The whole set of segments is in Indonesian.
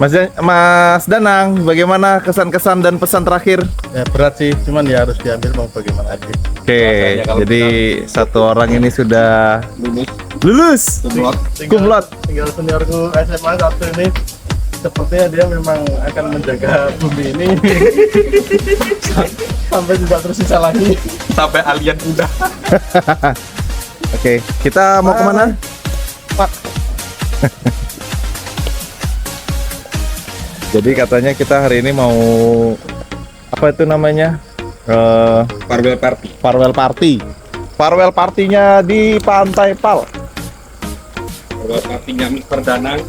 Mas Danang, bagaimana kesan-kesan dan pesan terakhir? Ya berat sih, cuman ya harus diambil mau bagaimana lagi. Oke, jadi satu orang ini sudah lulus. Kumlot. Tinggal seniorku SMA satu ini, sepertinya dia memang akan menjaga bumi ini sampai tidak tersisa lagi. Sampai alien udah. Oke, kita mau kemana? Pak. Jadi katanya kita hari ini mau apa itu namanya? Farewell party. Farewell party. Farewell partinya di Pantai Pal. Farewell partinya Mr. Danang.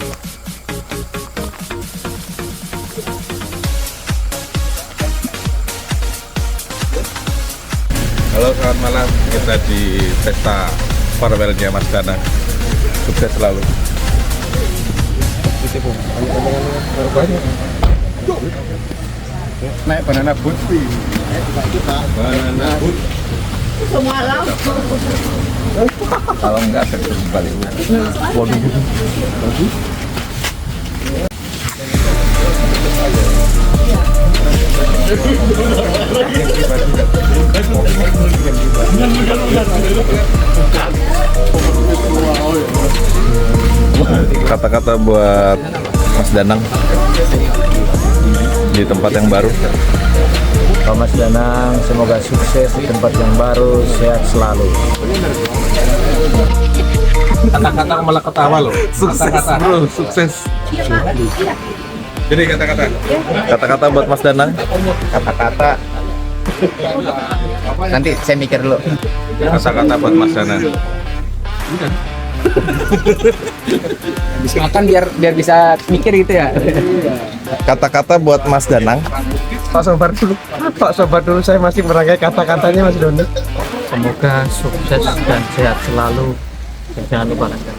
Halo, selamat malam. Kita di pesta farewellnya Mas Danang. Sukses selalu. Naik banana boat sih. Banana boat. Semalam Kalau enggak terus balik. Kata-kata buat Mas Danang di tempat yang baru. Pak Mas Danang, semoga sukses di tempat yang baru, sehat selalu. Kata-kata malah ketawa loh. Sukses, bro, sukses. Jadi kata-kata. Kata-kata buat Mas Danang. Kata-kata nanti saya mikir dulu. Kata-kata buat Mas Danang. Habis makan biar bisa mikir gitu ya. Kata-kata buat Mas Danang. Pak Sobar dulu saya masih merangkai kata-katanya Mas Doni. Semoga sukses dan sehat selalu. Dan jangan lupa lancar.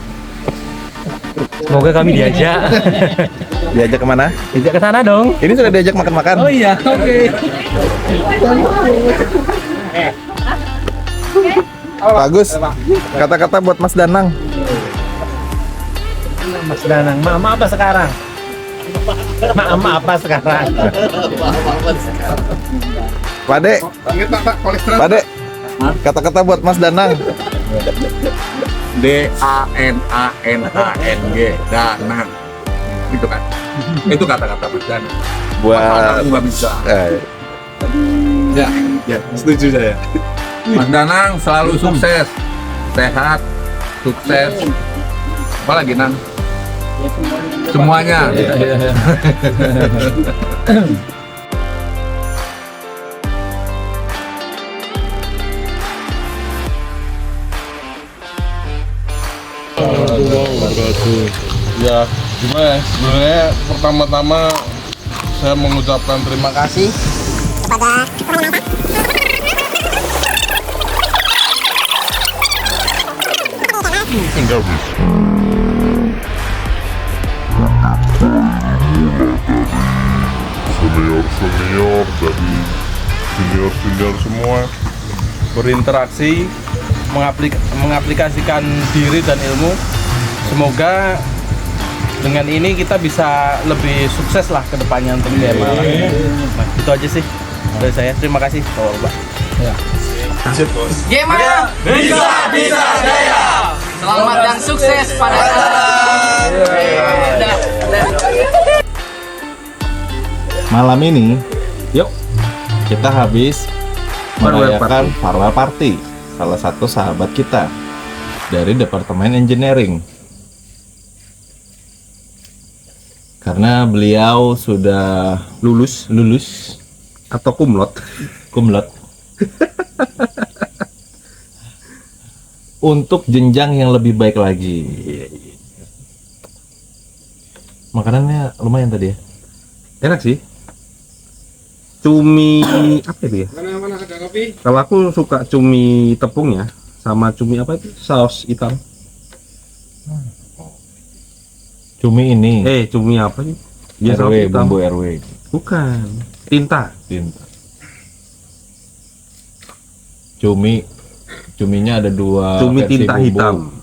Semoga kami diajak. Diajak kemana? Diajak ke sana dong. Ini sudah diajak makan-makan. Oh iya, oke. Bagus. Kata-kata buat Mas Danang. Mas Danang, mama apa sekarang? Mama apa sekarang? Pade, Ingat Pak, kolesterol. Pade. Kata-kata buat Mas Danang. DANANANG Danang. Itu kan. Itu kata-kata Mas Danang. Buat Nggak bisa. Ya, setuju saya. Mas Danang selalu sukses, sehat, sukses. Apa lagi Nang? Semuanya. Ya, gimana ya? Sebenarnya pertama-tama saya mengucapkan terima kasih senior-senior dari senior-senior semua berinteraksi, mengaplikasikan diri dan ilmu. Semoga dengan ini kita bisa lebih sukses lah ke depannya untuk DMA. Nah, itu aja sih dari saya. Terima kasih, Pak. gimana? Bisa jaya. Selamat dan sukses pada Malam ini, yuk kita habis merayakan farewell party salah satu sahabat kita dari Departemen Engineering. Karena beliau sudah lulus atau kumlot untuk jenjang yang lebih baik lagi. Makanannya lumayan tadi ya. Enak sih. Cumi apa itu ya? Mana ada kopi? Kalau aku suka cumi tepung ya, sama cumi apa itu? Saus hitam. Cumi ini. Cumi apa sih? RW, bumbu RW. Bukan. Tinta. Cuminya ada dua Cumi versi tinta bumbu. hitam.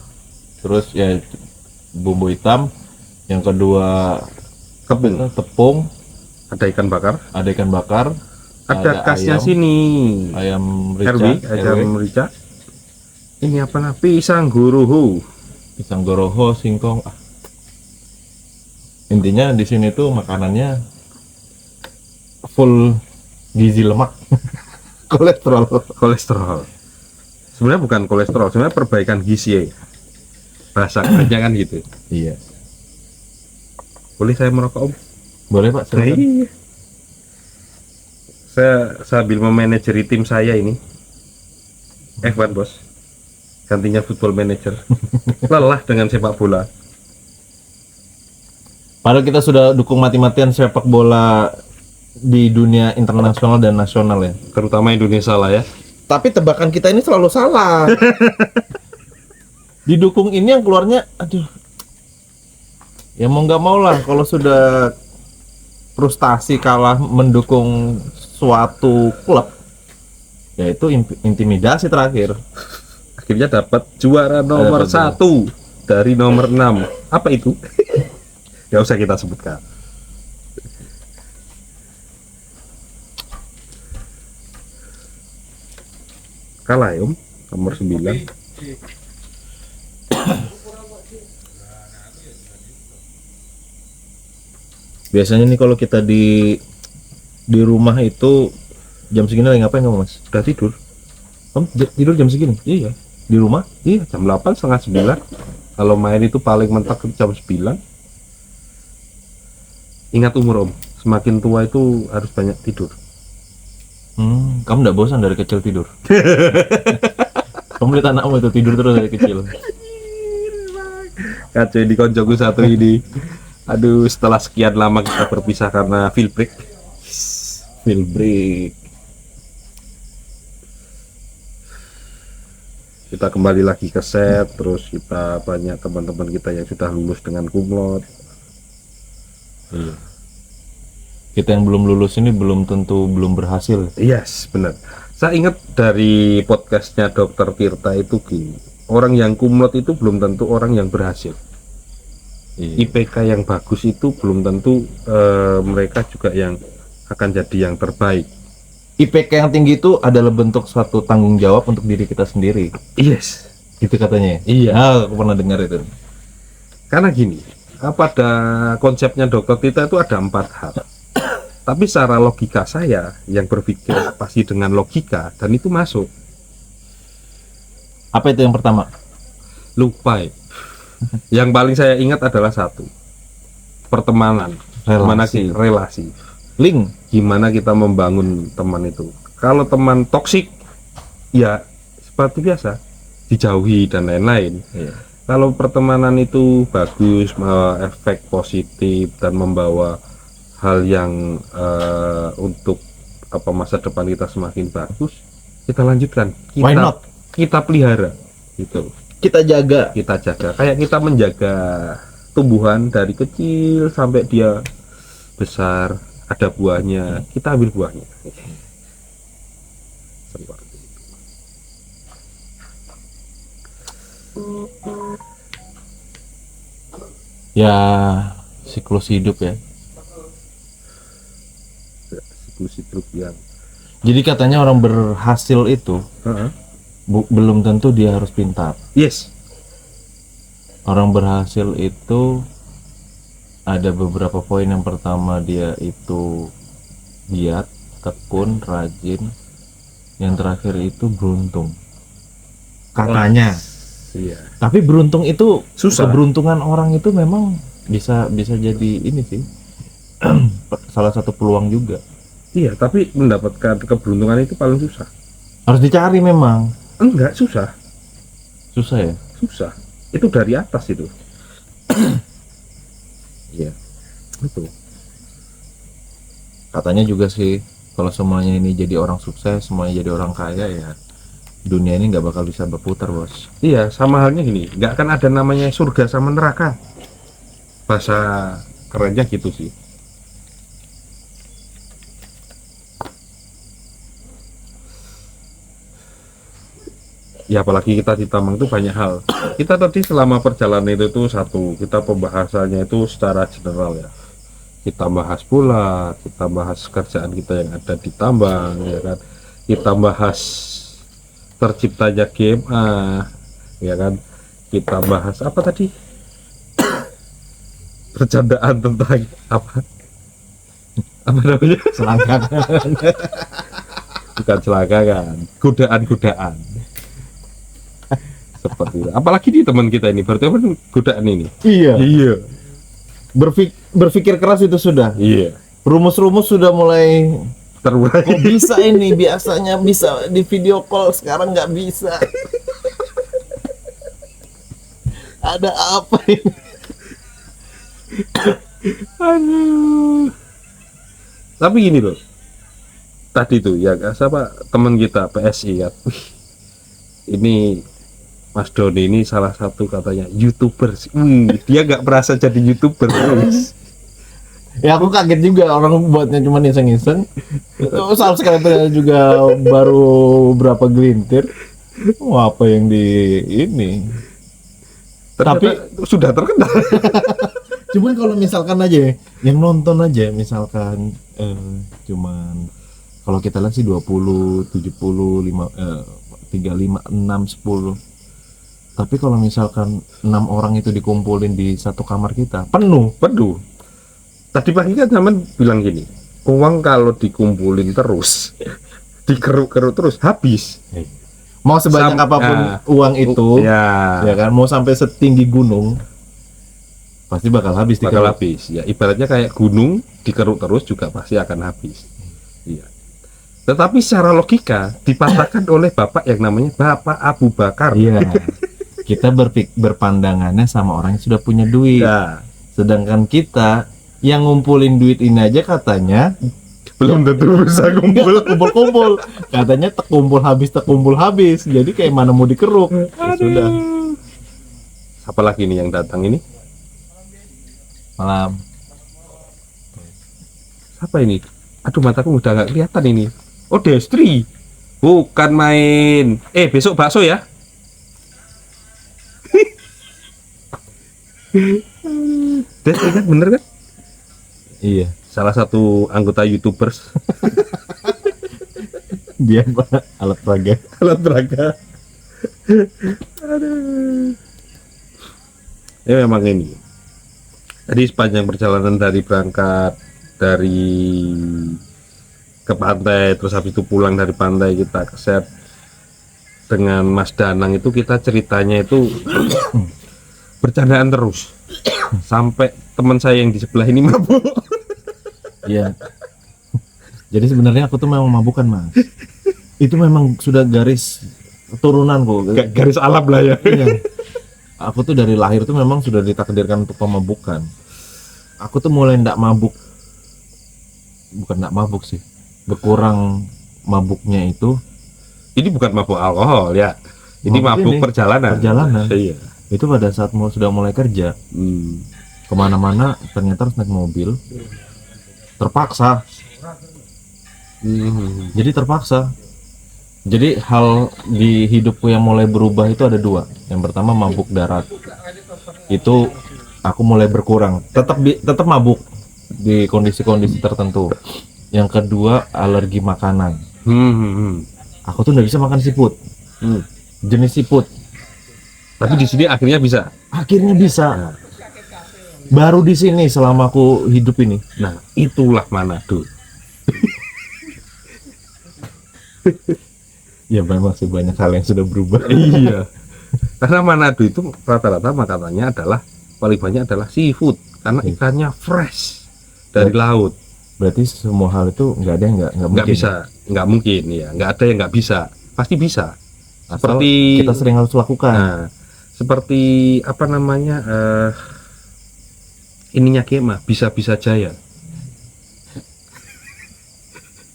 Terus ya bumbu hitam, yang kedua tepung, ada ikan bakar, ada ikan bakar, ada khasnya ayam, sini. ayam rica, RW, ayam rica. Ini apa nah? Pisang goroho. pisang goroho, singkong. Intinya di sini tuh makanannya full gizi lemak, kolesterol. Kolesterol. Sebenarnya bukan kolesterol, sebenarnya perbaikan gizi. Bahasa kerennya kan gitu. Iya. Boleh saya merokok, Om? Boleh Pak, silakan. Iya. Saya sambil memanajeri tim saya ini. F1 bos. Gantinya football manager. Lelah dengan sepak bola. Padahal kita sudah dukung mati-matian sepak bola di dunia internasional dan nasional ya. Terutama Indonesia lah ya. Tapi tebakan kita ini selalu salah. Didukung ini yang keluarnya, aduh. Ya mau nggak mau lah kalau sudah frustasi kalah mendukung suatu klub, ya itu intimidasi terakhir. Akhirnya dapat juara nomor 1 dari nomor 6. Apa itu? Gak usah kita sebutkan. Kalah ya Om, nomor 9. Biasanya nih kalau kita di rumah itu jam segini lagi ngapain kamu Mas? Udah tidur? Kamu tidur jam segini? Iya. Di rumah? Iya, jam 8 setengah 9. Kalau main itu paling mentok jam 9. Ingat umur Om, semakin tua itu harus banyak tidur. Kamu nggak bosan dari kecil tidur? Kamu lihat anakmu itu tidur terus dari kecil. Kacau di koncoku satu ini. Aduh, setelah sekian lama kita berpisah karena fill break. Fill break. Kita kembali lagi ke set, terus kita banyak teman-teman kita yang sudah lulus dengan kumlot. Iya. Kita yang belum lulus ini belum tentu belum berhasil. Yes, benar. Saya ingat dari podcastnya Dr. Tirta itu gini, orang yang kumlot itu belum tentu orang yang berhasil. Iya. IPK yang bagus itu belum tentu mereka juga yang akan jadi yang terbaik. IPK yang tinggi itu adalah bentuk suatu tanggung jawab untuk diri kita sendiri. Yes, Itu katanya ya? Iya. Aku pernah dengar itu. karena gini, pada konsepnya Dr. Tirta itu ada 4 hal. Tapi secara logika saya yang berpikir pasti dengan logika dan itu masuk. Apa itu yang pertama? Lupa ya. Yang paling saya ingat adalah 1, pertemanan. Gimana Relasi. relasi, Link. gimana kita membangun teman itu. Kalau teman toksik ya seperti biasa dijauhi dan lain-lain. Iya. Kalau pertemanan itu bagus, efek positif dan membawa hal yang untuk masa depan kita semakin bagus, kita lanjutkan, Why not? kita pelihara gitu. Kita jaga. Kita jaga kayak kita menjaga tumbuhan dari kecil sampai dia besar, ada buahnya, kita ambil buahnya. Seperti itu. Ya, siklus hidup ya. Siklus yang Jadi katanya orang berhasil itu belum tentu dia harus pintar. yes, Orang berhasil itu ada beberapa poin. Yang pertama dia itu giat, tekun, rajin. Yang terakhir itu beruntung. Katanya. iya. Tapi beruntung itu Susah. Keberuntungan orang itu memang bisa jadi ini sih. Salah satu peluang juga. Iya, tapi mendapatkan keberuntungan itu paling susah. Harus dicari memang. Enggak, susah. Susah ya? Susah. Itu dari atas itu. Iya. Itu. Katanya juga sih kalau semuanya ini jadi orang sukses, semuanya jadi orang kaya ya dunia ini nggak bakal bisa berputar bos. Iya, sama halnya gini, nggak akan ada namanya surga sama neraka. Bahasa kerennya gitu sih. Ya apalagi kita di Tamang itu banyak hal. Kita tadi selama perjalanan itu tuh satu, kita pembahasannya itu secara general ya. kita bahas pula, kita bahas kerjaan kita yang ada di tambang, ya kan, kita bahas terciptanya GMA, ya kan, kita bahas apa tadi, bercandaan tentang apa namanya, Selangkangan. bukan selangkangan, godaan seperti itu. Apalagi di teman kita ini, berarti apa godaan ini? Iya. Iya, Berpikir keras itu sudah. iya, Rumus-rumus sudah mulai. terurai. Kok bisa ini? Biasanya bisa di video call, sekarang nggak bisa. Ada apa ini? Aduh. Tapi gini loh, tadi tuh ya siapa teman kita PSI kan, wih, ini Mas Doni ini salah satu katanya YouTuber sih. Dia nggak merasa jadi YouTuber terus. Ya aku kaget juga, orang buatnya cuma iseng-iseng. Subscriber juga baru berapa gelintir. Wah, apa yang di ini? Ternyata sudah terkenal. Cuman kalau misalkan aja yang nonton aja misalkan cuman kalau kita lihat sih 20, 70, 35, 6, 10. Tapi kalau misalkan 6 orang itu dikumpulin di satu kamar kita, penuh. Tadi pagi kan teman bilang gini, uang kalau dikumpulin terus, dikeruk-keruk terus habis. Mau sebanyak apapun uang itu, ya kan, mau sampai setinggi gunung, pasti bakal habis. bakal habis. Ya ibaratnya kayak gunung dikeruk terus juga pasti akan habis. Iya. Tetapi secara logika dipatahkan oleh bapak yang namanya Bapak Abu Bakar. Iya. Kita berpandangannya sama orang yang sudah punya duit. Ya, Sedangkan kita yang ngumpulin duit ini aja katanya belum tentu bisa kumpul. Katanya terkumpul habis. Jadi kayak mana mau dikeruk. Ya sudah. Siapa lagi nih yang datang ini? Malam. Siapa ini? Aduh, mataku udah nggak kelihatan ini. Oh, Destri. Bukan main. Besok bakso ya? Destri kan bener kan? Iya. Salah satu anggota YouTubers. Dia alat peraga. Alat peraga. Aduh. Ya memang ini. Tadi sepanjang perjalanan dari berangkat dari ke pantai, terus habis itu pulang dari pantai kita ke set dengan Mas Danang itu kita ceritanya itu bercandaan terus sampai teman saya yang di sebelah ini mabuk. Iya. Jadi sebenarnya aku tuh memang mabukan, Mas. Itu memang sudah garis turunanku. Garis alam lah ya. Iya. Aku tuh dari lahir tuh memang sudah ditakdirkan untuk pemabukan. Aku tuh mulai ndak mabuk. Bukan ndak mabuk sih. Berkurang mabuknya itu. Ini bukan mabuk alkohol ya. Ini mabuk ini, perjalanan. Iya. Itu pada saat sudah mulai kerja. Kemana-mana ternyata harus naik mobil. Terpaksa. Jadi terpaksa. Jadi hal di hidupku yang mulai berubah itu ada dua. Yang pertama mabuk darat. Itu aku mulai berkurang. Tetap mabuk di kondisi-kondisi tertentu. Yang kedua alergi makanan. Aku tuh nggak bisa makan siput. Jenis siput. Tapi di sini akhirnya bisa. Akhirnya bisa. Baru di sini selama aku hidup ini. Nah, itulah Manado. Ya memang sih banyak hal yang sudah berubah. Iya. Karena Manado itu rata-rata makanannya adalah paling banyak adalah seafood karena ikannya fresh dari laut. Berarti semua hal itu nggak ada yang nggak Nggak mungkin. bisa, nggak mungkin ya. Nggak ada yang nggak bisa. Pasti bisa. Asal Seperti kita sering harus lakukan. Nah, seperti apa namanya? Ininya Kema bisa-bisa jaya.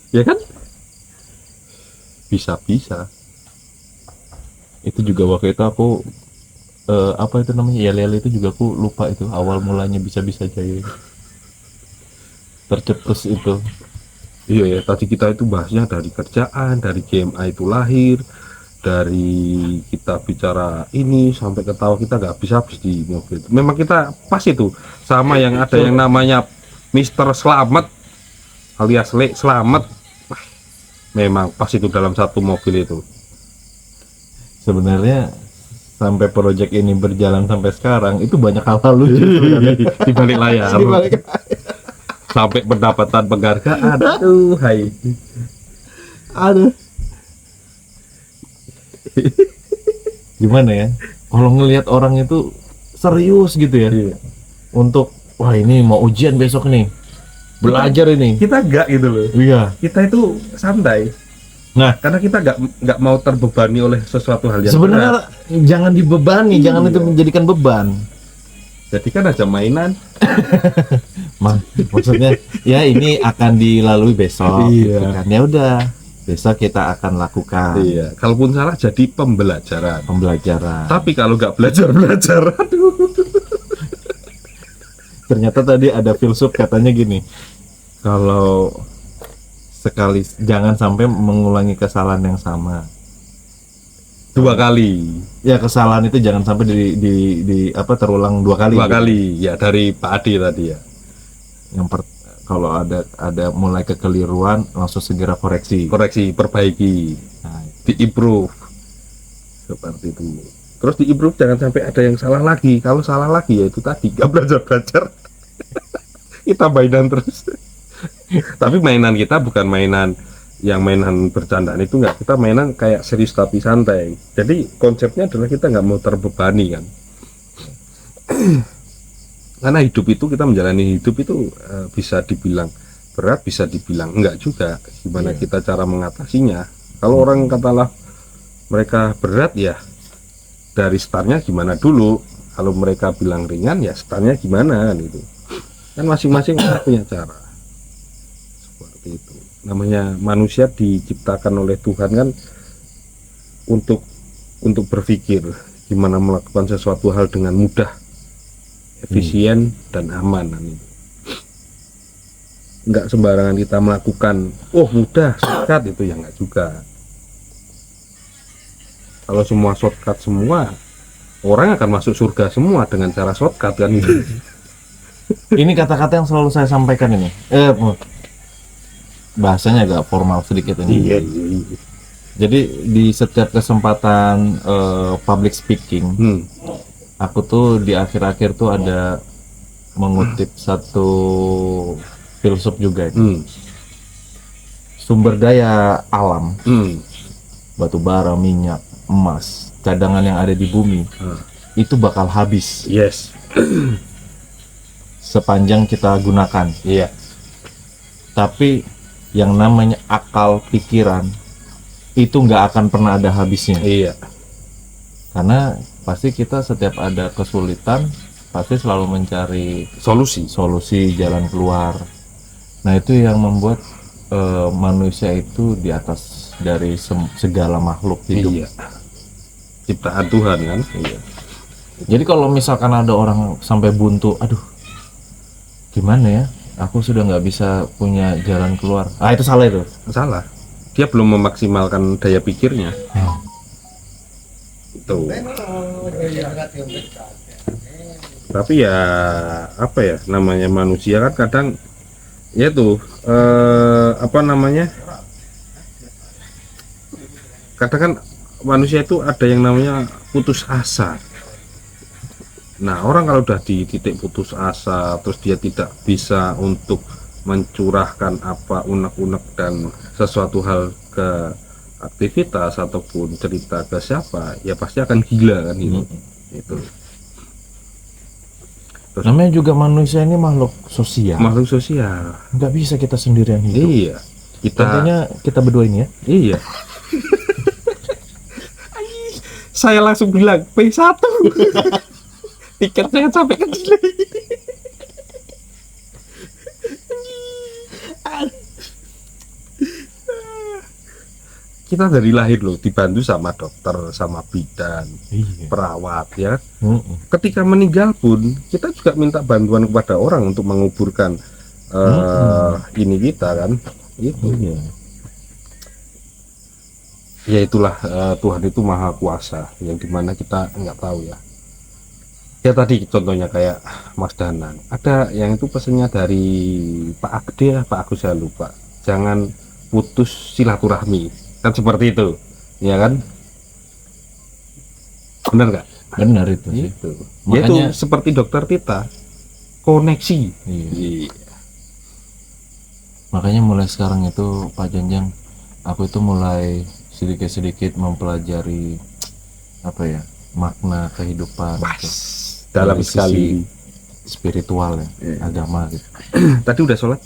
Ya kan? Bisa-bisa. Itu juga waktu itu aku apa itu namanya, yel-yel itu juga aku lupa itu awal mulanya bisa-bisa jaya. Tercetus itu. Iya ya, tadi kita itu bahasnya dari kerjaan, dari GMA itu lahir, dari kita bicara ini sampai ketawa kita nggak habis-habis di mobil. Memang kita pas itu sama yang ada yang namanya Mister Slamet alias Le Slamet. Wah, memang pas itu dalam satu mobil itu. Sebenarnya sampai proyek ini berjalan sampai sekarang itu banyak hal-hal lucu sebenarnya. Di balik layar. Di balik- Sampai pendapatan penghargaan. Aduh, hai. Aduh. Gimana ya? Kalau ngelihat orang itu serius gitu ya. Iya. Untuk wah ini mau ujian besok nih. Belajar ini. Kita enggak gitu loh. Iya. Kita itu santai. Nah, Karena kita enggak mau terbebani oleh sesuatu hal yang berat. sebenarnya jangan dibebani, jangan itu menjadikan beban. Jadi kan aja mainan. Maksudnya ya ini akan dilalui besok. Iya. Gitu kan. Ya udah, besok kita akan lakukan Iya. Kalaupun salah jadi pembelajaran. pembelajaran. Tapi kalau nggak belajar, aduh. Ternyata tadi ada filsuf katanya gini, kalau sekali jangan sampai mengulangi kesalahan yang sama. 2 kali. Ya kesalahan itu jangan sampai di apa terulang 2 kali. 2 kali. Ya dari Pak Adi tadi ya. Kalau ada mulai kekeliruan langsung segera koreksi. Koreksi, perbaiki, Nah, di-improve. Seperti itu. Terus di-improve jangan sampai ada yang salah lagi. Kalau salah lagi ya itu tadi nggak belajar. Kita mainan terus. Tapi mainan kita bukan mainan yang mainan bercandaan itu enggak, kita mainan kayak serius tapi santai. Jadi konsepnya adalah kita nggak mau terbebani kan. Karena hidup itu, kita menjalani hidup itu bisa dibilang berat, bisa dibilang enggak juga. Gimana kita cara mengatasinya. Kalau orang katalah mereka berat ya dari startnya gimana dulu. Kalau mereka bilang ringan ya startnya gimana gitu. Kan masing-masing orang punya cara. Seperti itu. Namanya manusia diciptakan oleh Tuhan kan untuk berpikir gimana melakukan sesuatu hal dengan mudah, efisien dan aman. Enggak sembarangan kita melakukan, oh mudah, shortcut itu ya enggak juga. Kalau semua shortcut semua, orang akan masuk surga semua dengan cara shortcut kan itu. ini kata-kata yang selalu saya sampaikan ini. Bahasanya agak formal sedikit ini. Iya. Jadi di setiap kesempatan public speaking, aku tuh di akhir-akhir tuh ada mengutip satu filsuf juga itu. Sumber daya alam, batu bara, minyak, emas, cadangan yang ada di bumi itu bakal habis Yes. sepanjang kita gunakan. Iya. Tapi yang namanya akal pikiran itu nggak akan pernah ada habisnya. Iya. Karena pasti kita setiap ada kesulitan pasti selalu mencari Solusi. jalan keluar. Nah itu yang membuat manusia itu di atas dari segala makhluk hidup. Iya. Ciptaan Tuhan kan. Iya. Jadi kalau misalkan ada orang sampai buntu, aduh gimana ya, aku sudah nggak bisa punya jalan keluar, itu salah itu. Salah. Dia belum memaksimalkan daya pikirnya. Itu. Tapi ya apa ya namanya, manusia kan kadang ya tuh apa namanya, kadang kan manusia itu ada yang namanya putus asa. Nah orang kalau udah di titik putus asa, terus dia tidak bisa untuk mencurahkan apa unek-unek dan sesuatu hal ke aktivitas ataupun cerita ke siapa, ya pasti akan gila kan ini. Itu Namanya juga manusia ini makhluk sosial, makhluk sosial. nggak bisa kita sendirian hidup. Iya. Contohnya kita berdua ini ya. Iya. Saya langsung bilang P1. Tiket saya sampai ke delay. Kita dari lahir loh dibantu sama dokter, sama bidan, Iya. perawat ya. Ketika meninggal pun kita juga minta bantuan kepada orang untuk menguburkan ini kita kan. Itu. Iya. Ya itulah Tuhan itu maha kuasa, yang dimana kita nggak tahu ya. Ya tadi contohnya kayak Mas Danang, ada yang itu pesennya dari Pak Agde, Pak Agus, saya lupa, jangan putus silaturahmi, kan seperti itu, ya kan? Benar nggak? Benar itu sih. Itu. Ya itu Makanya- seperti dokter Tita, koneksi. Iya. Iya. Makanya mulai sekarang itu Pak Janjang, aku itu mulai sedikit-sedikit mempelajari apa ya, makna kehidupan gitu. Dalam Dari sekali. sisi spiritual ya, agama gitu. Tadi udah sholat?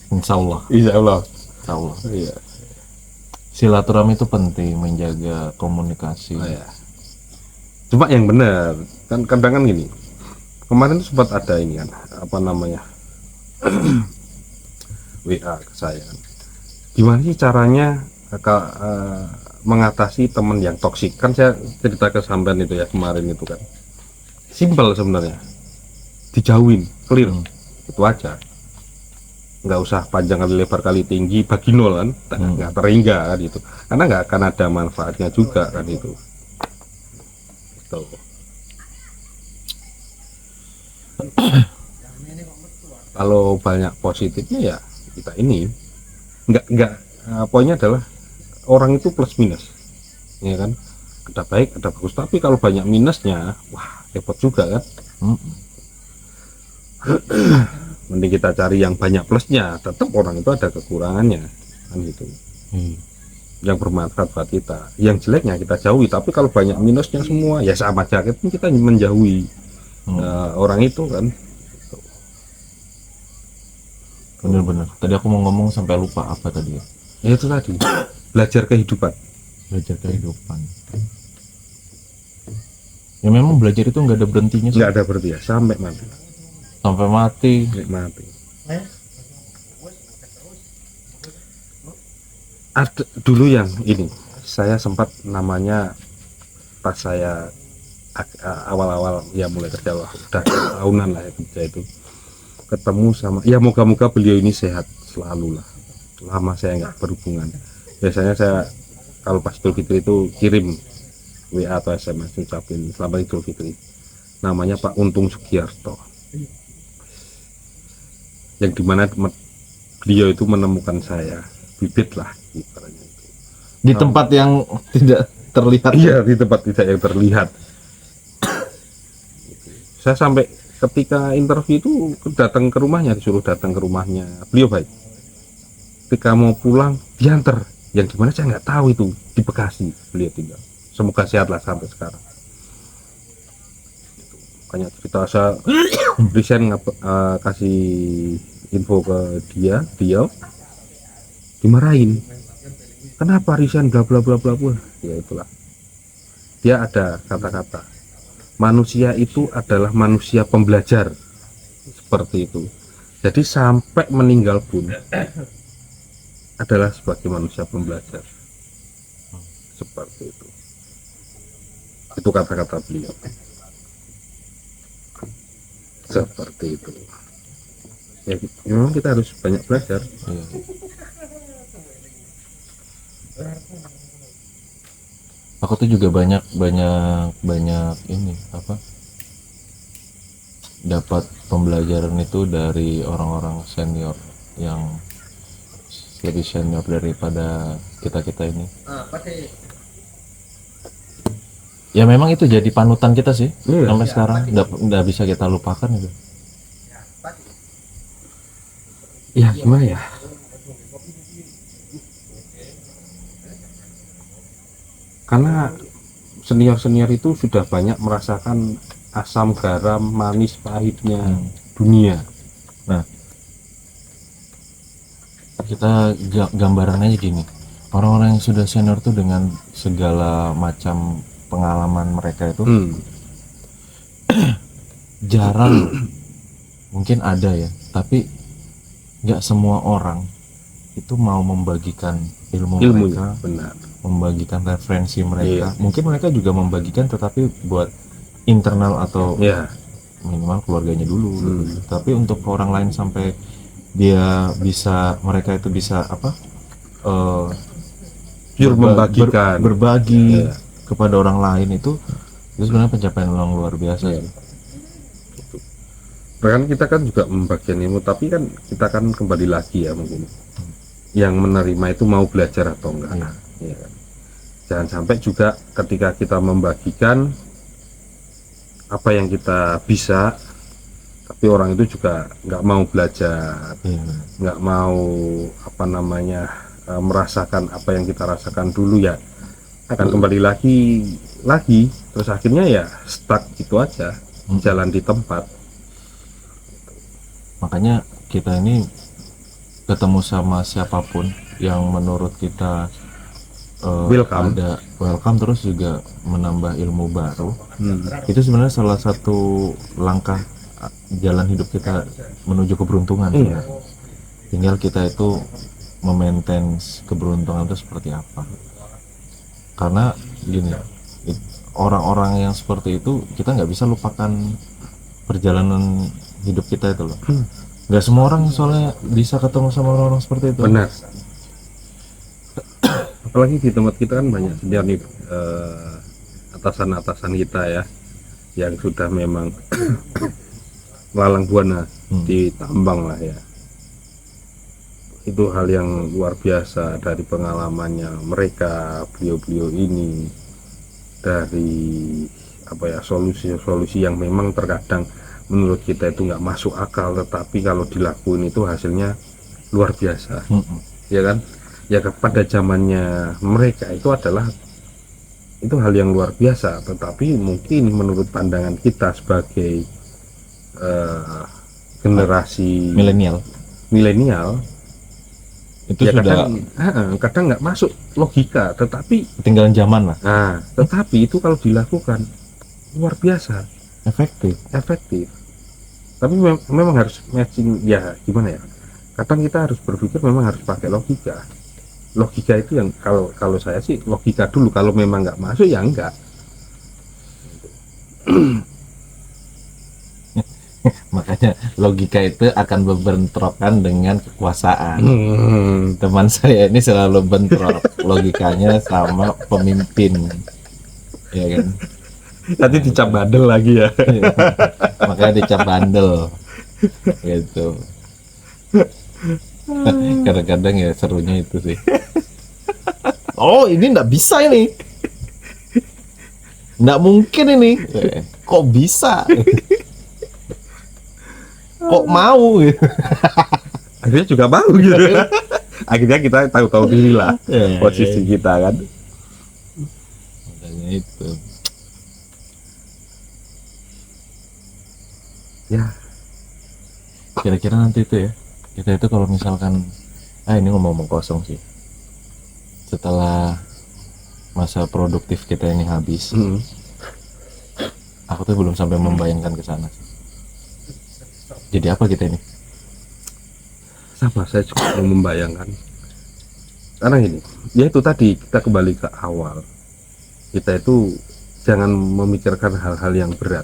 Insya Allah, Insya Allah. insya Allah. Iya. Silaturahmi itu penting, menjaga komunikasi. Oh, ya. Cuma yang benar kan kadang kan gini. Kemarin tuh sempat ada ini kan, apa namanya, WA ke saya kan. Gimana sih caranya mengatasi teman yang toksik? Kan saya cerita ke sampean itu ya kemarin itu kan. Simpel sebenarnya. Dijauhin, clear. Itu aja. Nggak usah panjang kali lebar kali tinggi bagi nol kan, nggak terhingga kan itu. Karena nggak akan ada manfaatnya juga kan itu. Tuh. Kalau banyak positifnya ya kita ini nggak poinnya adalah orang itu plus minus, ya kan, ada baik ada bagus, tapi kalau banyak minusnya wah repot juga kan. Mending kita cari yang banyak plusnya, tetap orang itu ada kekurangannya kan gitu, yang bermanfaat buat kita. Yang jeleknya kita jauhi, tapi kalau banyak minusnya semua ya sama aja kita menjauhi orang itu kan. Bener-bener. Tadi aku mau ngomong sampai lupa apa tadi ya. Ya itu tadi, belajar kehidupan. Belajar kehidupan. Ya memang belajar itu nggak ada berhentinya sih. Nggak ada berarti ya, sampai mati. Sampai mati. Nikmati. Ada dulu yang ini, saya sempat namanya pas saya awal-awal ya mulai kerja, udah tahunan lah ya kerja itu, ketemu sama, ya moga-moga beliau ini sehat selalu lah. Lama saya nggak berhubungan. Biasanya saya kalau pas Idul Fitri itu kirim WA atau SMS ucapin selamat Idul Fitri. Namanya Pak Untung Sugiarto, yang dimana beliau itu menemukan saya, bibit lah ibaratnya itu. Di tempat yang tidak terlihat. Iya, di tempat tidak yang terlihat. Saya sampai ketika interview itu datang ke rumahnya, disuruh datang ke rumahnya, beliau baik. Ketika mau pulang diantar, yang dimana saya nggak tahu itu di Bekasi beliau tinggal. Semoga sehat lah sampai sekarang. Banyak cerita, saya resign kasih info ke dia dimarahin. Kenapa resign bla bla bla bla bla? Ya itulah. Dia ada kata-kata, manusia itu adalah manusia pembelajar, seperti itu. Jadi sampai meninggal pun adalah sebagai manusia pembelajar, seperti itu. Itu kata-kata beliau, seperti itu. Ya, memang kita harus banyak belajar. Iya. Aku tuh juga banyak ini apa, dapat pembelajaran itu dari orang-orang senior yang lebih senior daripada kita ini. Ya memang itu jadi panutan kita sih. Iya. Sampai sekarang nggak bisa kita lupakan itu. Ya gimana ya, karena senior-senior itu sudah banyak merasakan asam garam manis pahitnya dunia. Nah, kita gambarannya gini, orang-orang yang sudah senior tuh dengan segala macam pengalaman mereka itu jarang, mungkin ada ya, tapi nggak semua orang itu mau membagikan ilmu Ilmunya mereka, benar. membagikan referensi mereka. Iya. Mungkin mereka juga membagikan, tetapi buat internal atau Ya, minimal keluarganya dulu. Tapi untuk orang lain sampai dia bisa, mereka itu bisa apa? pure membagikan. Berbagi. Ya. kepada orang lain itu sebenarnya pencapaian yang luar biasa ya. Kan kita kan juga membagikan ilmu, tapi kan kita kan kembali lagi ya, mungkin yang menerima itu mau belajar atau enggak. Ya kan? Jangan sampai juga ketika kita membagikan apa yang kita bisa, tapi orang itu juga nggak mau belajar, nggak mau merasakan apa yang kita rasakan dulu, ya akan kembali lagi terus akhirnya ya stuck gitu aja, jalan di tempat. Makanya kita ini ketemu sama siapapun yang menurut kita welcome terus juga menambah ilmu baru, itu sebenarnya salah satu langkah jalan hidup kita menuju keberuntungan. Tinggal kita itu memaintain keberuntungan itu seperti apa. Karena gini, orang-orang yang seperti itu kita nggak bisa lupakan perjalanan hidup kita itu loh. Nggak semua orang soalnya bisa ketemu sama orang-orang seperti itu. Benar. Apalagi di tempat kita kan banyak senior nih, atasan-atasan kita ya, yang sudah memang melalang buana di tambang lah ya. Itu hal yang luar biasa dari pengalamannya mereka, beliau-beliau ini, dari solusi-solusi yang memang terkadang menurut kita itu nggak masuk akal, tetapi kalau dilakuin itu hasilnya luar biasa. Ya kan, ya pada zamannya mereka itu hal yang luar biasa, tetapi mungkin menurut pandangan kita sebagai generasi milenial itu ya sudah kadang nggak masuk logika, tetapi ketinggalan zaman lah. Tetapi itu kalau dilakukan luar biasa efektif. Tapi memang harus matching, ya gimana ya, kadang kita harus berpikir memang harus pakai logika itu yang kalau saya sih logika dulu, kalau memang nggak masuk ya enggak. Makanya logika itu akan berbentrokan dengan kekuasaan. Teman saya ini selalu bentrok logikanya sama pemimpin, ya kan. Nanti dicap bandel lagi ya. Makanya dicap bandel gitu. Kadang-kadang ya serunya itu sih. Oh, ini nggak bisa ini, nggak mungkin ini, kok bisa, kok mau gitu. Akhirnya juga mau gitu. Akhirnya kita tahu diri lah posisi kita kan. Makanya itu ya, kira-kira nanti itu ya, kita itu kalau misalkan ini ngomong kosong sih, setelah masa produktif kita ini habis, aku tuh belum sampai membayangkan ke sana. Jadi apa kita ini? sama, saya juga belum membayangkan. Karena gini, ya itu tadi kita kembali ke awal, kita itu jangan memikirkan hal-hal yang berat.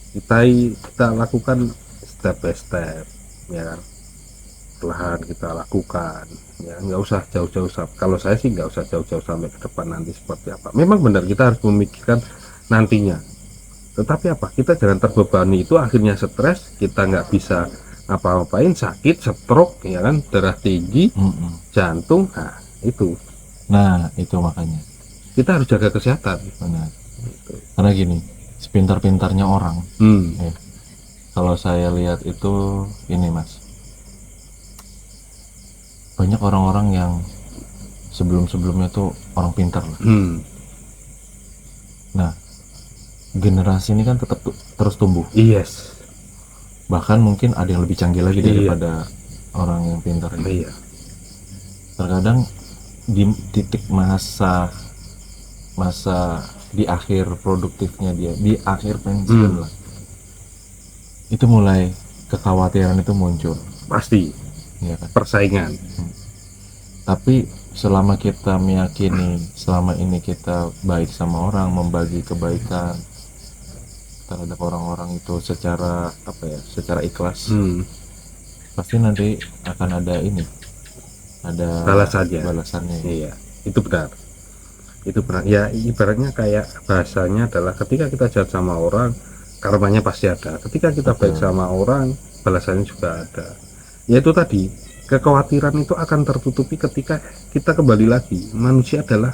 Kita lakukan step by step, ya kan, perlahan kita lakukan, ya nggak usah jauh-jauh. Kalau saya sih nggak usah jauh-jauh sampai ke depan nanti seperti apa. Memang benar kita harus memikirkan nantinya, tetapi apa, kita jangan terbebani itu akhirnya stres, kita nggak bisa ngapa-ngapain, sakit, stroke, ya kan, darah tinggi, jantung, Nah itu makanya kita harus jaga kesehatan. benar. Karena gini, sepintar-pintarnya orang, kalau saya lihat itu ini mas, banyak orang-orang yang sebelum-sebelumnya tuh orang pintar loh. Nah, generasi ini kan tetap terus tumbuh. Yes. Bahkan mungkin ada yang lebih canggih lagi daripada orang yang pintar ini. Iya. Terkadang di titik masa di akhir produktifnya dia, di akhir pensiun lah, itu mulai kekhawatiran itu muncul. Pasti. Ya kan? Persaingan. Tapi selama kita meyakini selama ini kita baik sama orang, membagi kebaikan terhadap orang-orang itu secara secara ikhlas, pasti nanti akan ada balasannya. Iya, itu benar. Itu benar. Ya ibaratnya kayak bahasanya adalah ketika kita jahat sama orang, karmanya pasti ada. Ketika kita baik sama orang, balasannya juga ada. Ya itu tadi, kekhawatiran itu akan tertutupi ketika kita kembali lagi. Manusia adalah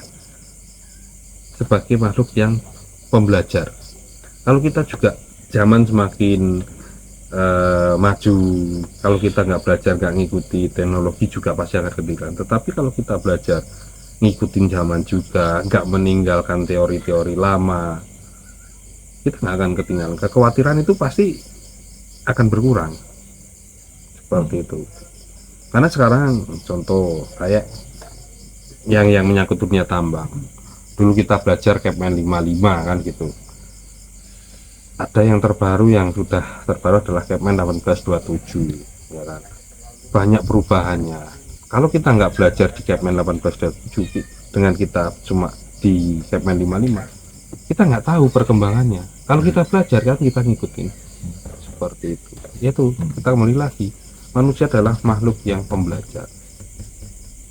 sebagai makhluk yang pembelajar. Kalau kita juga zaman semakin maju, kalau kita nggak belajar, nggak ngikuti teknologi juga pasti akan ketinggalan. Tetapi kalau kita belajar ngikutin zaman juga, nggak meninggalkan teori-teori lama, kita nggak akan ketinggalan. Kekhawatiran itu pasti akan berkurang seperti itu. Karena sekarang contoh kayak yang menyangkut dunia tambang, dulu kita belajar Capman 55 kan gitu. Ada yang terbaru, yang sudah terbaru adalah Capman 1827 ya kan. Banyak perubahannya. Kalau kita nggak belajar di Capman 1827 dengan kita cuma di Capman 55, kita nggak tahu perkembangannya. Kalau kita belajar kan kita ngikutin seperti itu. Yaitu kita kembali lagi, manusia adalah makhluk yang pembelajar.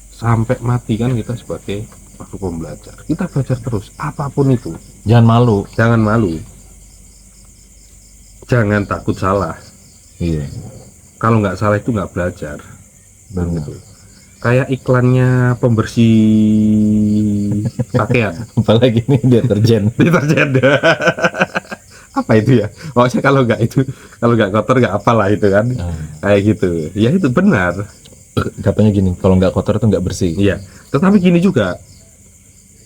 Sampai mati kan kita sebagai makhluk pembelajar. Kita belajar terus, apapun itu. Jangan malu. Jangan malu. Jangan takut salah. Iya. Kalau nggak salah itu nggak belajar. Benar. Gitu. Kayak iklannya pembersih pakaian. Apalagi ini deterjen. Deterjen. Apa itu ya? Maksudnya kalau nggak kotor nggak apalah itu kan. Kayak gitu. Ya itu benar. Katanya gini, kalau nggak kotor itu nggak bersih. Iya. Tetapi gini juga,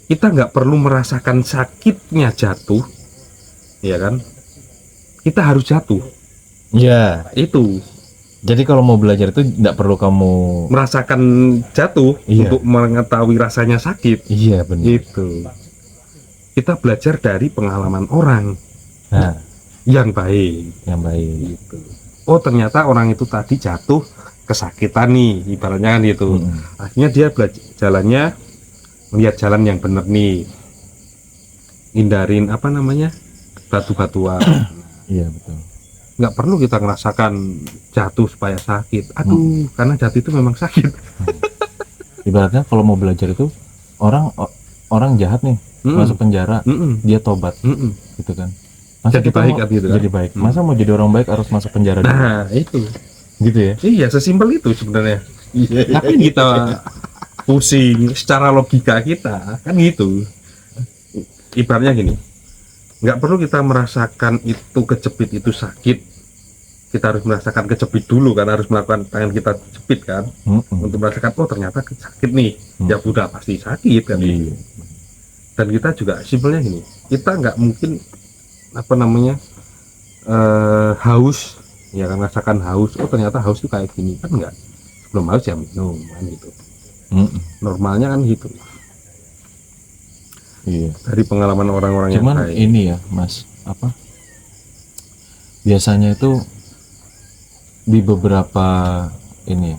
kita nggak perlu merasakan sakitnya jatuh, ya kan? Kita harus jatuh. Ya. Itu Jadi kalau mau belajar itu nggak perlu kamu. merasakan jatuh Iya. untuk mengetahui rasanya sakit. Iya benar. Itu kita belajar dari pengalaman orang Nah, yang baik. yang baik. Gitu. Oh ternyata orang itu tadi jatuh kesakitan nih, ibaratnya kan gitu. Akhirnya dia belajar jalannya, melihat jalan yang benar nih, hindarin apa namanya batu-batuan. Iya betul. Nggak perlu kita ngerasakan jatuh supaya sakit. Aduh, karena jatuh itu memang sakit. Ibaratnya kalau mau belajar itu orang jahat nih masuk penjara, dia tobat gitu kan. Masa Jadi kita baik mau- kan gitu kan? Jadi baik. Masa mau jadi orang baik harus masuk penjara dulu? Nah itu, Gitu ya. iya sesimpel itu sebenarnya. Tapi kita pusing secara logika kita kan gitu. Ibaratnya gini, nggak perlu kita merasakan itu kejepit itu sakit. Kita harus merasakan kejepit dulu kan, harus melakukan tangan kita jepit kan, untuk merasakan oh ternyata sakit nih. Ya udah pasti sakit kan. Iya. Dan kita juga simpelnya gini, kita nggak mungkin apa namanya haus, ya kan, rasakan haus. Oh ternyata haus itu kayak gini kan, enggak. Sebelum haus ya minum kan gitu. Normalnya kan gitu. Iya. Dari pengalaman orang-orang yang Cuman baik. ini ya, Mas, apa? Biasanya itu di beberapa ini ya.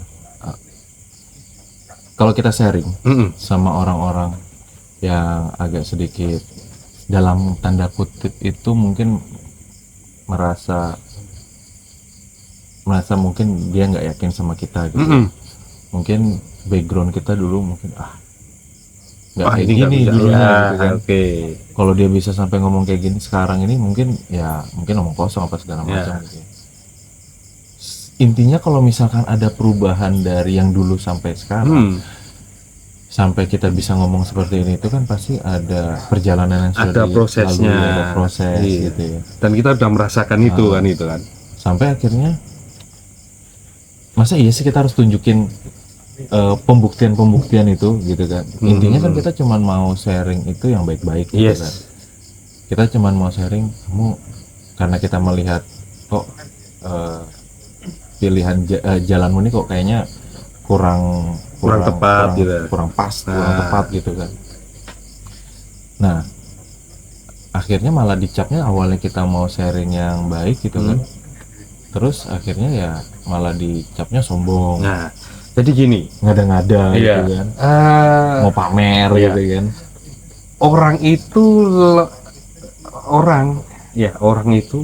Kalau kita sharing sama orang-orang yang agak sedikit dalam tanda kutip itu mungkin merasa mungkin dia nggak yakin sama kita gitu. Mungkin background kita dulu mungkin nggak Wah, kayak ini nggak gini bisa. dulunya Ya, gitu kan. oke. Kalau dia bisa sampai ngomong kayak gini sekarang ini mungkin omong kosong apa segala Ya. macam gitu ya. Intinya kalau misalkan ada perubahan dari yang dulu sampai sekarang, sampai kita bisa ngomong seperti ini itu kan pasti ada perjalanan yang sudah Ada prosesnya. dilalui, ada proses Iya. gitu ya. Dan kita udah merasakan itu kan, itu kan. Sampai akhirnya masa iya sih kita harus tunjukin pembuktian itu gitu kan. Intinya kan kita cuman mau sharing itu yang baik-baik gitu Yes. kan. Kita cuman mau sharing kamu karena kita melihat kok pilihan jalanmu ini kok kayaknya kurang tepat gitu. kurang pas, kurang tepat gitu kan. Nah, akhirnya malah dicapnya awalnya kita mau sharing yang baik gitu kan. Terus akhirnya ya malah dicapnya sombong. Nah, jadi gini, Ngada-ngada gitu kan. Mau pamer Iya. gitu kan. orang itu orang itu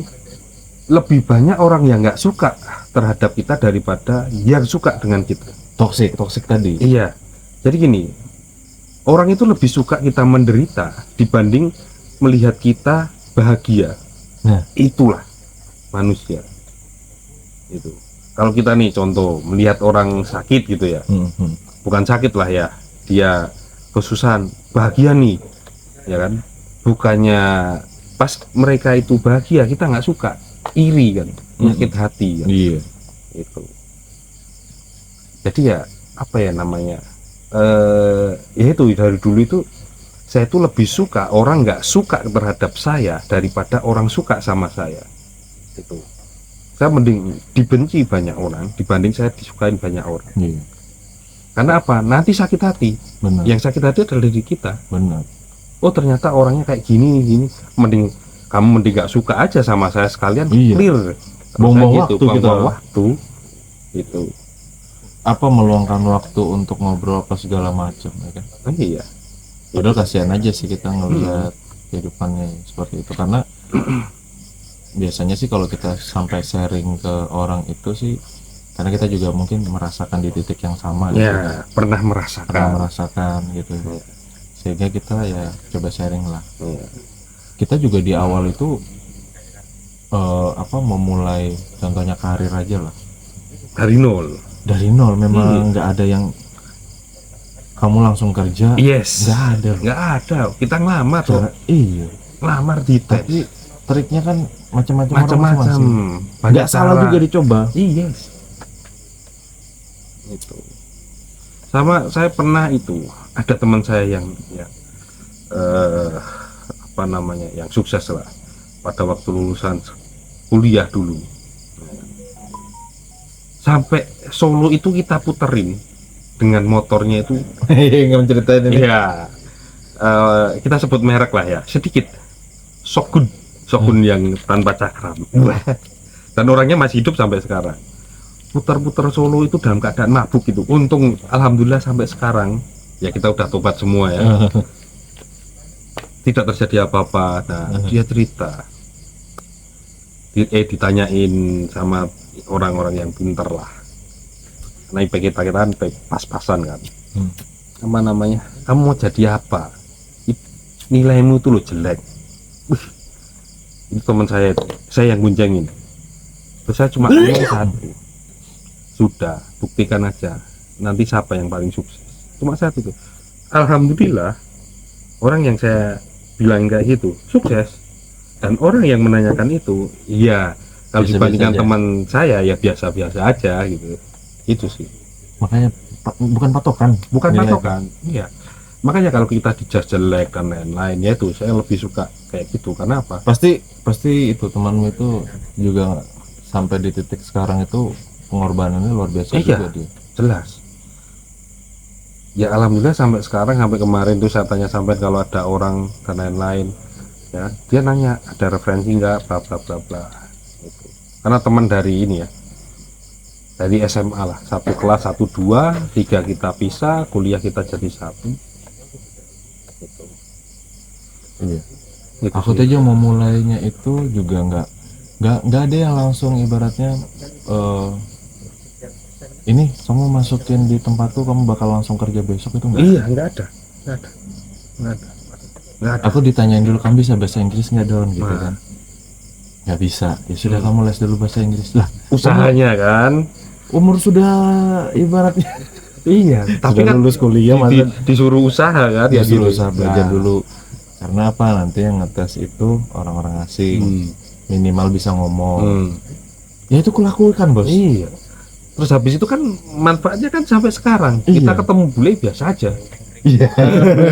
lebih banyak orang yang nggak suka terhadap kita daripada yang suka dengan kita. Toxic tadi. Iya. Jadi gini, orang itu lebih suka kita menderita dibanding melihat kita bahagia. Nah. Itulah manusia. Itu. Kalau kita nih contoh melihat orang sakit gitu ya, bukan sakit lah ya, dia kesusahan, bahagia nih, ya kan? Bukannya pas mereka itu bahagia kita nggak suka, iri kan, menyakit hati kan? Iya. Itu. Jadi ya apa ya namanya? Ya itu dari dulu itu saya tuh lebih suka orang nggak suka terhadap saya daripada orang suka sama saya. Itu. Saya mending dibenci banyak orang dibanding saya disukain banyak orang. Iya. Karena apa? Nanti sakit hati. Benar. Yang sakit hati adalah diri kita. Benar. Oh ternyata orangnya kayak gini. Mending kamu nggak suka aja sama saya sekalian, Iya. clear. Buang-buang Saya waktu buang-buang kita. waktu. Itu. Apa meluangkan waktu untuk ngobrol apa segala macam, ya kan? Iya. Padahal kasihan aja sih kita ngelihat kehidupannya seperti itu, karena biasanya sih kalau kita sampai sharing ke orang itu sih karena kita juga mungkin merasakan di titik yang sama gitu kan. Ya, pernah Pernah merasakan. merasakan gitu, sehingga kita ya coba sharing lah. Iya. Kita juga di awal itu memulai contohnya karir aja lah Dari nol. dari nol, memang nggak ada yang kamu langsung kerja, Yes. nggak ada loh. Nggak ada. Kita ngelamar tuh. Iya, Ngelamar di tes. tapi triknya kan macam-macam orang Macam-macam. masing-masing. Banyak Nggak salah cara. juga dicoba. Iya. Itu. Sama saya pernah itu ada teman saya yang ya apa namanya yang sukses lah pada waktu lulusan kuliah dulu. Sampai Solo itu kita puterin dengan motornya itu. Nggak menceritain ini. Iya. Kita sebut merek lah ya, sedikit. Shogun yang tanpa cakram. Dan orangnya masih hidup sampai sekarang. Putar-putar Solo itu dalam keadaan mabuk itu. Untung alhamdulillah sampai sekarang ya kita udah tobat semua ya. Tidak terjadi apa-apa. Nah, dia cerita. Ditanyain sama orang-orang yang pintar lah. Nah, IP kita kan pas-pasan kan. Apa namanya? Kamu mau jadi apa? Nilaimu tuh lo jelek. Ini teman saya yang gunjangin. Terus saya cuma ngomong satu. Sudah, buktikan aja. Nanti siapa yang paling sukses? Cuma satu itu. Alhamdulillah, orang yang saya bilang kayak gitu sukses. Dan orang yang menanyakan itu, ya kalau Biasa-biasa dibandingkan aja. teman saya ya biasa-biasa aja gitu. Itu sih. Makanya bukan patokan. Bukan Nilai. patokan. Iya. Makanya kalau kita dijudge jelek dan lain-lain ya itu saya lebih suka kayak gitu. Karena apa? Pasti itu temanmu itu juga sampai di titik sekarang itu pengorbanannya luar biasa Iya. juga dia. Jelas. Ya alhamdulillah sampai sekarang, sampai kemarin tuh saya tanya sampai kalau ada orang dan lain-lain ya dia nanya ada referensi nggak bla bla bla bla gitu. Karena teman dari ini ya dari SMA lah, satu kelas 1, 2, 3 kita pisah, kuliah kita jadi satu gitu. Iya. Gitu Aku sih. aja mau mulainya itu juga nggak ada yang langsung ibaratnya ini kamu masukin di tempat tuh kamu bakal langsung kerja besok, itu nggak. Iya nggak ada. Aku ditanyain dulu, kamu bisa bahasa Inggris nggak Don gitu Nah. kan. Nggak bisa. Ya sudah, kamu les dulu bahasa Inggris lah. Usahanya kan. Umur sudah ibaratnya Iya, tapi sudah kan lulus kuliah masa disuruh usaha kan ya disuruh gitu. usaha belajar Nah, dulu. Karena apa, nanti yang ngetes itu orang-orang asing, minimal bisa ngomong. Ya itu kulakukan bos. Iya. Terus habis itu kan manfaatnya kan sampai sekarang kita Iya. ketemu bule biasa aja. Iya.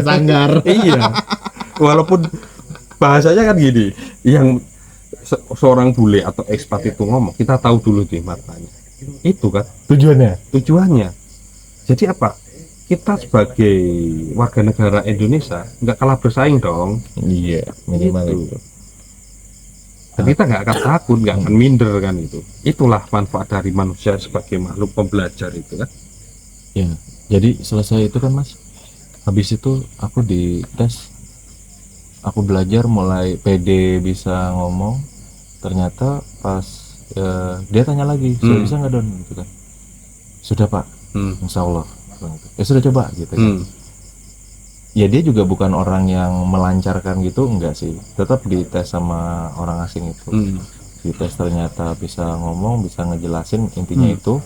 Sanggar. Iya. Walaupun bahasanya kan gini, yang seorang bule atau ekspat itu ngomong, kita tahu dulu tuh maknanya. Itu kan tujuannya. Jadi apa? Kita sebagai warga negara Indonesia nggak kalah bersaing dong. Iya, minimal Gitu. itu. Dan kita nggak akan takut, nggak akan minder kan itu. Itulah manfaat dari manusia sebagai makhluk pembelajar itu kan. Ya, jadi selesai itu kan Mas. Habis itu aku di tes, aku belajar mulai pede bisa ngomong. Ternyata pas dia tanya lagi, sudah bisa nggak Don gitu kan? Sudah Pak, Insya Allah. Ya sudah coba gitu kan. ya dia juga bukan orang yang melancarkan gitu, enggak sih, tetap dites sama orang asing itu. Dites ternyata bisa ngomong, bisa ngejelasin intinya itu,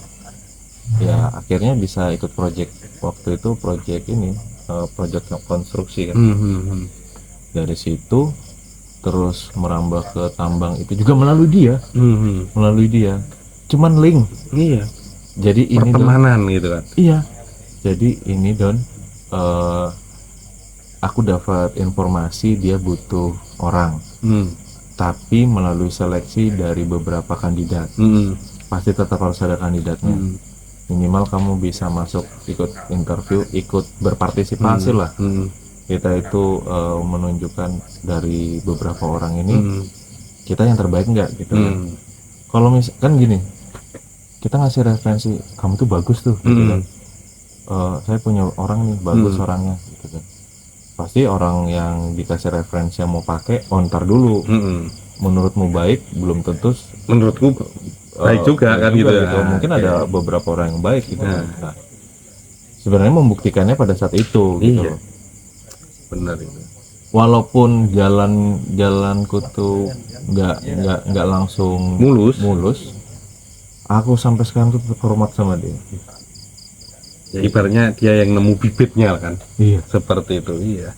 ya akhirnya bisa ikut project. Waktu itu project ini project konstruksi kan. Dari situ terus merambah ke tambang, itu juga melalui dia, cuman link. Iya, Jadi ini pertemanan gitu kan. iya, jadi ini Don, aku dapat informasi dia butuh orang, tapi melalui seleksi dari beberapa kandidat. Pasti tetap harus ada kandidatnya. Minimal kamu bisa masuk, ikut interview, ikut berpartisipasi lah. Kita itu menunjukkan dari beberapa orang ini kita yang terbaik nggak gitu kan. Kalau misalkan gini, kita ngasih referensi, kamu tuh bagus tuh gitu kan. Saya punya orang nih bagus orangnya gitu kan. Pasti orang yang dikasih referensi yang mau pakai, ntar dulu. Menurutmu baik, belum tentu Menurutku baik juga kan gitu ya. Mungkin ada beberapa orang yang baik gitu kan. Nah, sebenarnya membuktikannya pada saat itu gitu Iya. loh. Benar itu. Walaupun jalanku tuh nggak langsung mulus, aku sampai sekarang tuh tetap hormat sama dia. Ya, ibaratnya dia yang nemu bibitnya kan. Iya. Seperti itu. Iya.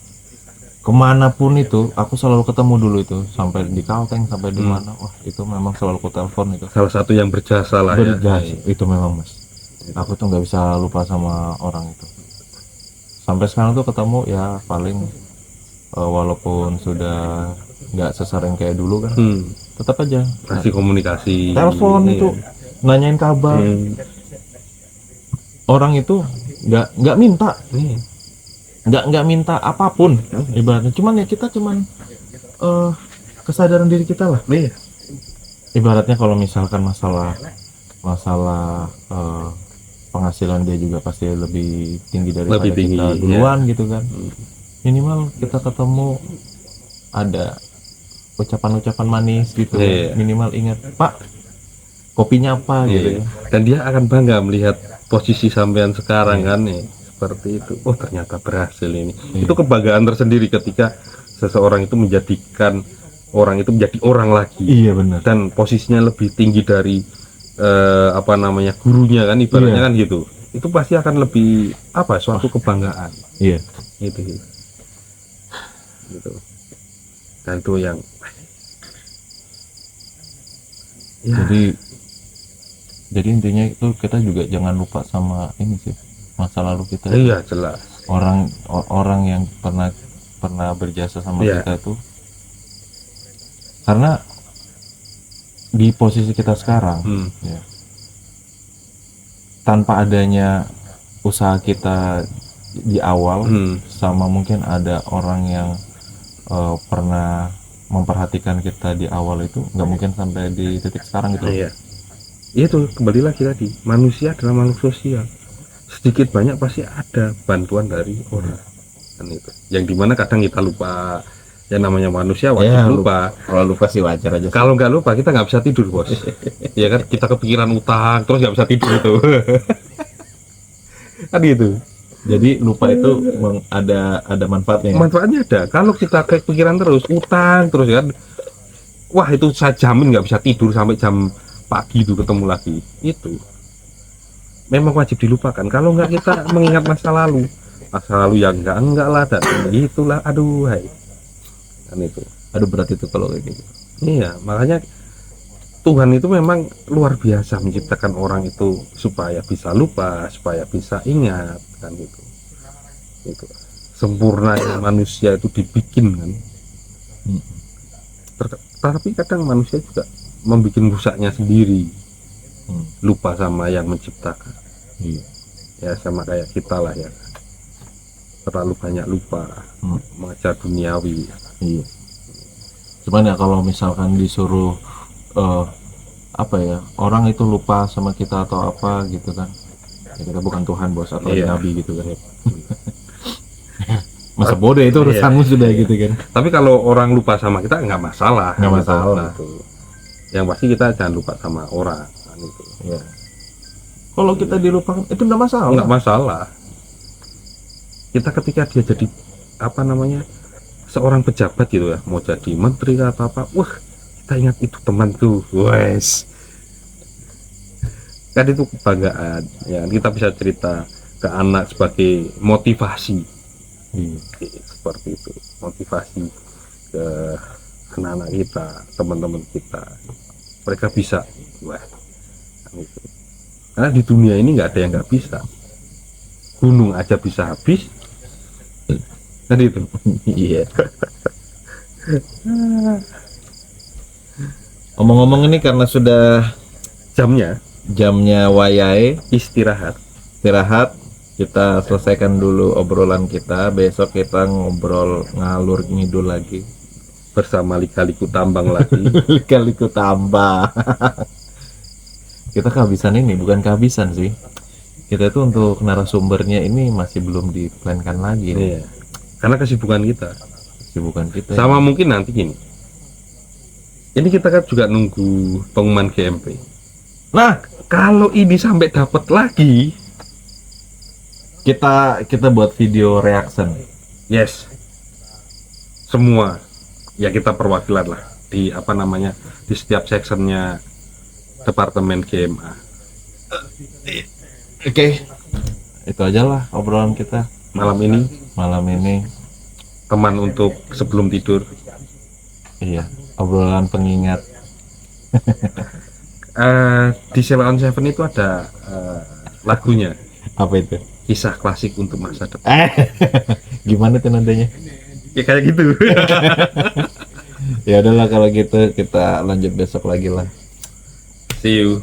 Kemanapun itu, aku selalu ketemu dulu itu, sampai di Kalteng, sampai di mana, wah itu memang selalu ku telepon itu. Salah satu yang berjasa lah Berjasa, ya. itu memang Mas. Aku tuh nggak bisa lupa sama orang itu. Sampai sekarang tuh ketemu ya paling walaupun sudah nggak sesering kayak dulu kan, tetap aja Masih komunikasi. telepon Iya. itu, nanyain kabar. Orang itu nggak minta, nggak minta apapun ibaratnya, cuman ya kita cuman kesadaran diri kita lah. Iya. Ibaratnya kalau misalkan masalah penghasilan dia juga pasti lebih tinggi daripada Lebih tinggi, kita duluan gitu kan. Minimal kita ketemu ada ucapan-ucapan manis gitu kan. Iya. Minimal ingat, Pak, kopinya apa gitu ya. Dan dia akan bangga melihat posisi sampean sekarang kan nih. Seperti itu. Oh, ternyata berhasil ini. Itu kebanggaan tersendiri ketika seseorang itu menjadikan orang itu menjadi orang lagi. Iya benar. Dan posisinya lebih tinggi dari gurunya kan, ibaratnya kan gitu. Itu pasti akan lebih suatu kebanggaan. Iya. Gitu. Dan itu yang Jadi intinya itu kita juga jangan lupa sama ini sih, masa lalu kita. iya jelas. Orang yang pernah berjasa sama Iya. kita itu, karena di posisi kita sekarang ya, tanpa adanya usaha kita di awal, sama mungkin ada orang yang pernah memperhatikan kita di awal, itu nggak mungkin sampai di titik sekarang gitu. Iya. Itu kembali lagi tadi, manusia adalah makhluk sosial. Sedikit banyak pasti ada bantuan dari orang. Kan itu. Yang dimana kadang kita lupa, yang namanya manusia wajib Ya, lupa. Kalau lupa sih wajar aja. Kalau nggak lupa kita nggak bisa tidur, bos. Ya kan, kita kepikiran utang terus nggak bisa tidur itu. Kan gitu. Jadi lupa itu ada manfaatnya. Manfaatnya ada. Kalau kita kepikiran terus utang terus kan, wah itu saya jamin nggak bisa tidur sampai jam pagi itu ketemu lagi. Itu memang wajib dilupakan. Kalau nggak kita mengingat masa lalu yang enggak lah, dan itulah, aduh, hai. Kan itu. Aduh berat itu kalau kayak gitu. Iya, makanya Tuhan itu memang luar biasa menciptakan orang itu supaya bisa lupa, supaya bisa ingat, kan gitu. Itu sempurnanya manusia itu dibikin kan. Tapi kadang manusia juga membuat rusaknya sendiri, lupa sama yang menciptakan. Iya. Ya sama kayak kita lah ya, terlalu banyak lupa mengejar duniawi. Iya. Cuman ya kalau misalkan disuruh orang itu lupa sama kita atau apa gitu kan, ya kita bukan Tuhan bos, atau Iya. Nabi gitu kan. Masa bodoh itu urusanmu sudah gitu kan. Tapi kalau orang lupa sama kita nggak masalah. Nggak gitu. masalah. Gitu. Yang pasti kita jangan lupa sama orang kan itu. Iya. Kalau kita dilupakan itu nggak masalah. Nggak masalah. Kita ketika dia jadi apa namanya, seorang pejabat gitu ya, mau jadi menteri atau apa, wah kita ingat itu temanku, wes kan itu kebanggaan ya, kita bisa cerita ke anak sebagai motivasi. Seperti itu, motivasi ke anak-anak kita, teman-teman kita, mereka bisa, wah gitu. Karena di dunia ini nggak ada yang nggak bisa, gunung aja bisa habis kan itu. Iya. Ngomong-ngomong ini karena sudah jamnya wayahe Istirahat. kita selesaikan dulu obrolan kita. Besok kita ngobrol ngalur ngidul lagi Bersama lika-liku tambang lagi. kaliku tambah. Kita kehabisan ini, bukan kehabisan sih, kita itu untuk narasumbernya ini masih belum diplankan lagi nih. Iya. Karena kesibukan kita. Kesibukan kita Sama mungkin nanti gini. Ini kita kan juga nunggu pengumuman GMP. Nah, kalau ini sampai dapat lagi, kita buat video reaction. yes. Semua ya kita perwakilan lah di apa namanya, di setiap sectionnya Departemen GMA. Oke. Itu aja lah obrolan kita Malam ini malam ini. teman untuk sebelum tidur. Iya, obrolan pengingat. Di Sheila on Seven itu ada lagunya, Apa itu? kisah klasik untuk masa depan. Gimana tuh nadanya? Ya kayak gitu. Ya udahlah kalau gitu kita lanjut besok lagi lah. See you.